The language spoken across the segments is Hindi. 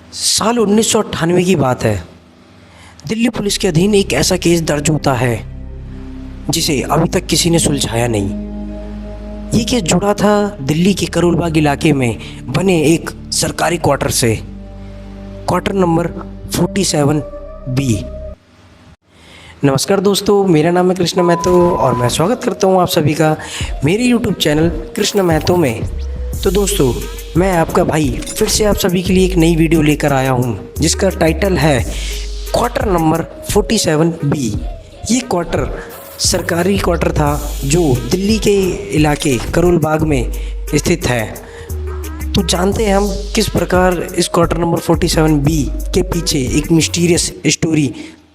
साल 1998 की बात है। दिल्ली पुलिस के अधीन एक ऐसा केस दर्ज होता है जिसे अभी तक किसी ने सुलझाया नहीं। ये केस जुड़ा था दिल्ली के करोल बाग इलाके में बने एक सरकारी क्वार्टर से, क्वार्टर नंबर 47 बी। नमस्कार दोस्तों, मेरा नाम है कृष्ण महतो और मैं स्वागत करता हूँ आप सभी का मेरे यूट्यूब चैनल कृष्ण महतो में। तो दोस्तों, मैं आपका भाई फिर से आप सभी के लिए एक नई वीडियो लेकर आया हूँ जिसका टाइटल है क्वार्टर नंबर 47 बी। ये क्वार्टर सरकारी क्वार्टर था जो दिल्ली के इलाके करोल बाग में स्थित है। तो जानते हैं हम किस प्रकार इस क्वार्टर नंबर 47 बी के पीछे एक मिस्टीरियस स्टोरी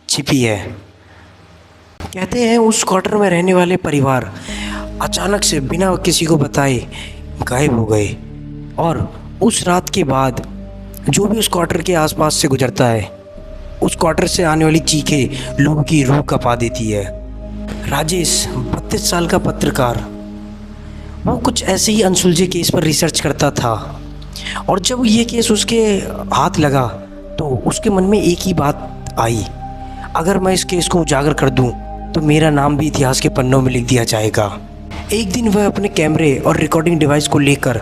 छिपी है। कहते हैं उस क्वार्टर में रहने वाले परिवार अचानक से बिना किसी को बताए गायब हो गए और उस रात के बाद जो भी उस क्वार्टर के आसपास से गुजरता है उस क्वार्टर से आने वाली चीखें लोगों की रूह कँपा देती है। राजेश 32 साल का पत्रकार, वो कुछ ऐसे ही अनसुलझे केस पर रिसर्च करता था और जब ये केस उसके हाथ लगा तो उसके मन में एक ही बात आई, अगर मैं इस केस को उजागर कर दूं तो मेरा नाम भी इतिहास के पन्नों में लिख दिया जाएगा। एक दिन वह अपने कैमरे और रिकॉर्डिंग डिवाइस को लेकर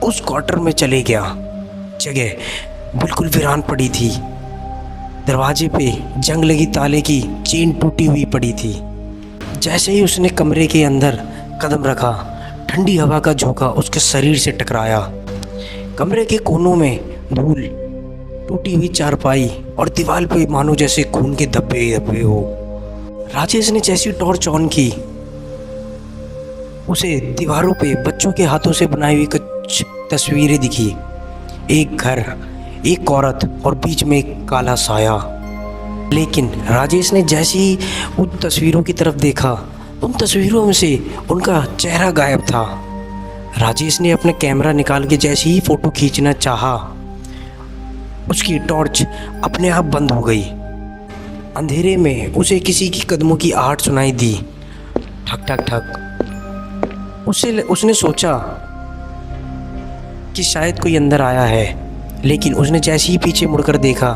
उस क्वार्टर में चले गया। जगह बिल्कुल वीरान पड़ी थी। दरवाजे पे जंग लगी ताले की चेन टूटी हुई पड़ी थी। जैसे ही उसने कमरे के अंदर कदम रखा, ठंडी हवा का झोंका उसके शरीर से टकराया। कमरे के कोनों में धूल, टूटी हुई चारपाई और दीवार पे मानो जैसे खून के धब्बे धब्बे हो। राजेश ने जैसी टॉर्च ऑन की, उसे दीवारों पे बच्चों के हाथों से बनाई हुई कुछ तस्वीरें दिखी। एक घर, एक औरत और बीच में एक काला साया। लेकिन राजेश ने जैसे ही उन तस्वीरों की तरफ देखा, उन तस्वीरों में से उनका चेहरा गायब था। राजेश ने अपना कैमरा निकाल के जैसे ही फ़ोटो खींचना चाहा, उसकी टॉर्च अपने आप बंद हो गई। अंधेरे में उसे किसी की कदमों की आहट सुनाई दी, ठक ठक ठक। उसने सोचा कि शायद कोई अंदर आया है, लेकिन उसने जैसे ही पीछे मुड़कर देखा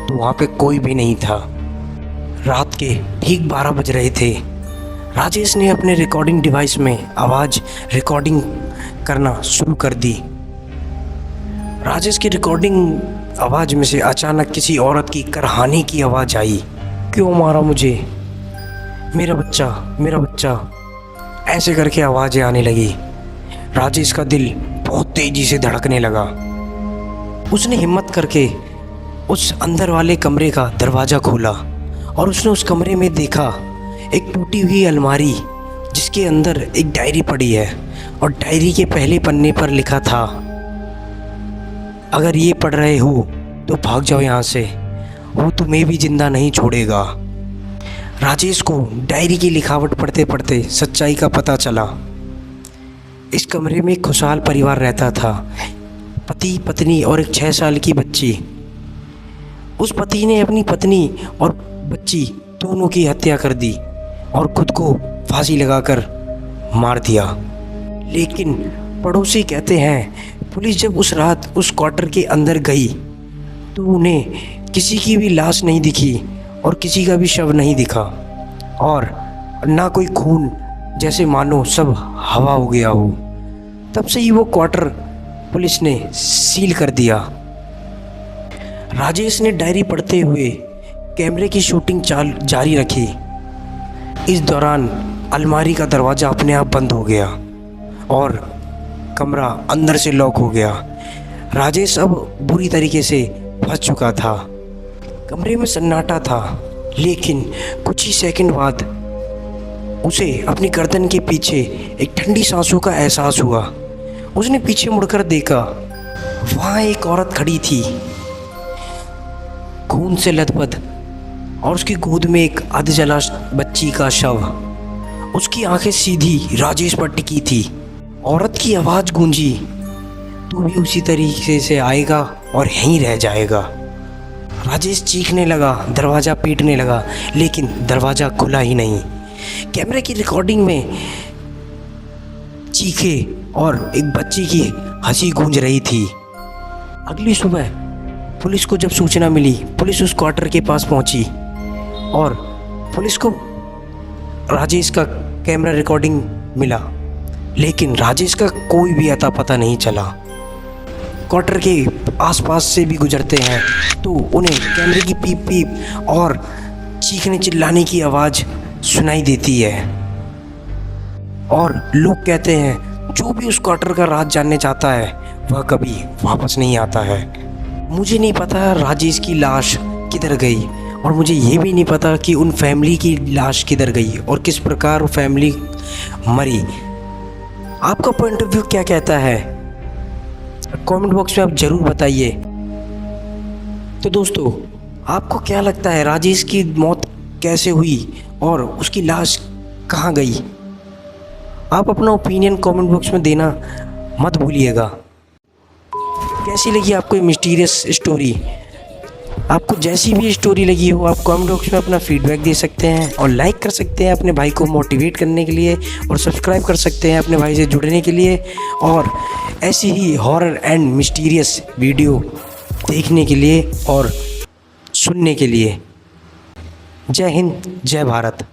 तो वहाँ पे कोई भी नहीं था। रात के ठीक 12 बज रहे थे। राजेश ने अपने रिकॉर्डिंग डिवाइस में आवाज़ रिकॉर्डिंग करना शुरू कर दी। राजेश की रिकॉर्डिंग आवाज़ में से अचानक किसी औरत की करहाने की आवाज़ आई। क्यों मारा मुझे, मेरा बच्चा, मेरा बच्चा, ऐसे करके आवाज़ें आने लगी। राजेश का दिल बहुत तेज़ी से धड़कने लगा। उसने हिम्मत करके उस अंदर वाले कमरे का दरवाज़ा खोला और उसने उस कमरे में देखा एक टूटी हुई अलमारी जिसके अंदर एक डायरी पड़ी है और डायरी के पहले पन्ने पर लिखा था, अगर ये पढ़ रहे हो तो भाग जाओ यहाँ से, वो तुम्हें भी जिंदा नहीं छोड़ेगा। राजेश को डायरी की लिखावट पढ़ते पढ़ते सच्चाई का पता चला। इस कमरे में एक खुशहाल परिवार रहता था, पति, पत्नी और एक 6 साल की बच्ची। उस पति ने अपनी पत्नी और बच्ची दोनों की हत्या कर दी और खुद को फांसी लगाकर मार दिया। लेकिन पड़ोसी कहते हैं पुलिस जब उस रात उस क्वार्टर के अंदर गई तो उन्हें किसी की भी लाश नहीं दिखी और किसी का भी शव नहीं दिखा और ना कोई खून, जैसे मानो सब हवा हो गया हो। तब से ही वो क्वार्टर पुलिस ने सील कर दिया। राजेश ने डायरी पढ़ते हुए कैमरे की शूटिंग जारी रखी। इस दौरान अलमारी का दरवाज़ा अपने आप बंद हो गया और कमरा अंदर से लॉक हो गया। राजेश अब बुरी तरीके से फंस चुका था। कमरे में सन्नाटा था, लेकिन कुछ ही सेकंड बाद उसे अपनी गर्दन के पीछे एक ठंडी सांसों का एहसास हुआ। उसने पीछे मुड़कर देखा, वहाँ एक औरत खड़ी थी, खून से लथपथ, और उसकी गोद में एक अधजला बच्ची का शव। उसकी आंखें सीधी राजेश पर टिकी थी। औरत की आवाज़ गूंजी, तू भी उसी तरीके से आएगा और यहीं रह जाएगा। राजेश चीखने लगा, दरवाज़ा पीटने लगा, लेकिन दरवाज़ा खुला ही नहीं। कैमरे की रिकॉर्डिंग में चीखे और एक बच्ची की हंसी गूंज रही थी। अगली सुबह पुलिस को जब सूचना मिली, पुलिस उस क्वार्टर के पास पहुंची और पुलिस को राजेश का कैमरा रिकॉर्डिंग मिला, लेकिन राजेश का कोई भी अता पता नहीं चला। क्वार्टर के आसपास से भी गुजरते हैं तो उन्हें कैमरे की पीप पीप और चीखने चिल्लाने की आवाज़ सुनाई देती है और लोग कहते हैं जो भी उस क्वार्टर का राज जानने चाहता है वह कभी वापस नहीं आता है। मुझे नहीं पता राजेश की लाश किधर गई और मुझे ये भी नहीं पता कि उन फैमिली की लाश किधर गई और किस प्रकार वो फैमिली मरी। आपका पॉइंट ऑफ व्यू क्या कहता है? कमेंट बॉक्स में आप ज़रूर बताइए। तो दोस्तों, आपको क्या लगता है राजेश की मौत कैसे हुई और उसकी लाश कहाँ गई? आप अपना ओपिनियन कमेंट बॉक्स में देना मत भूलिएगा। कैसी लगी आपको ये मिस्टीरियस स्टोरी? आपको जैसी भी स्टोरी लगी हो आप कमेंट बॉक्स में अपना फीडबैक दे सकते हैं और लाइक कर सकते हैं अपने भाई को मोटिवेट करने के लिए और सब्सक्राइब कर सकते हैं अपने भाई से जुड़ने के लिए और ऐसी ही हॉरर एंड मिस्टीरियस वीडियो देखने के लिए और सुनने के लिए। जय हिंद, जय भारत।